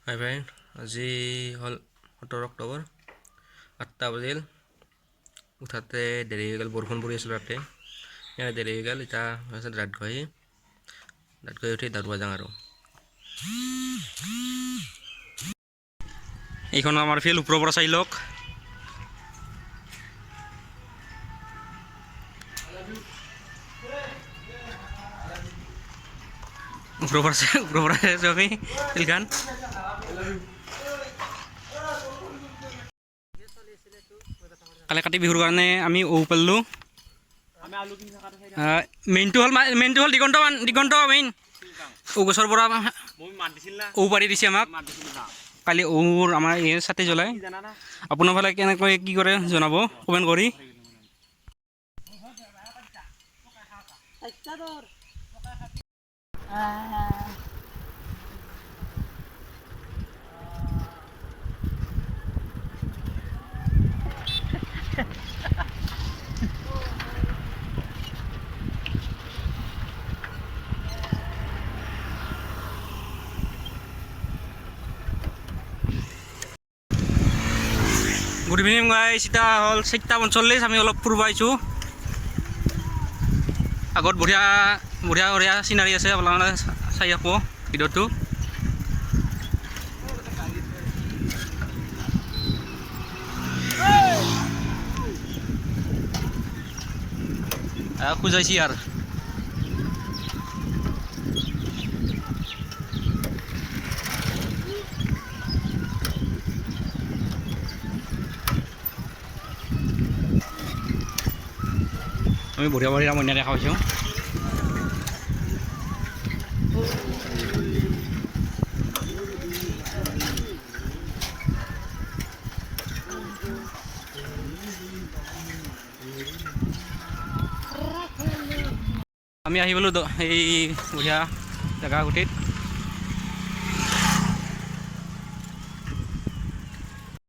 হাই friend, আজি হ'ল 17 অক্টোবৰ 8টা বাজিল। উঠাতে দেৰি হৈ গ'ল, বৰষুণ পৰি আছিল ৰাতি, সেইকাৰণে দেৰি হৈ গ'ল। এতিয়া দাঁত ঘঁহি উঠি দাঁত যাওঁ আৰু এইখন আমাৰ ফিল্ড ওপৰৰ পৰা চাই লওক। ওপৰৰ পৰা চাইছোঁ আমি ফিল্ডখন। কালি কাতি বিহুৰ কাৰণে আমি ঔ পালোঁ। মেইনটো হ'ল দিগন্ত মেইন ঔ গছৰ পৰা ঔ পাৰি দিছে আমাক। কালি ঔৰ আমাৰ এই চাটি জ্বলাই। আপোনাৰ ফালে কেনেকৈ কি কৰে জনাব কমেণ্ট কৰি। গুড ইভিনিং গাইজ, এতিয়া হ'ল 4:45। আমি অলপ ফুৰিব আহিছোঁ। আগত বঢ়িয়া বঢ়িয়া চিনাৰী আছে, আপোনালোকে চাই থাকব ভিডিঅ'টো। খোজাইছি আৰু আমি বঢ়িয়া মইনা দেখা পাইছোঁ। আমি আহি পালোঁ এই বঢ়িয়া জেগাগুটিত।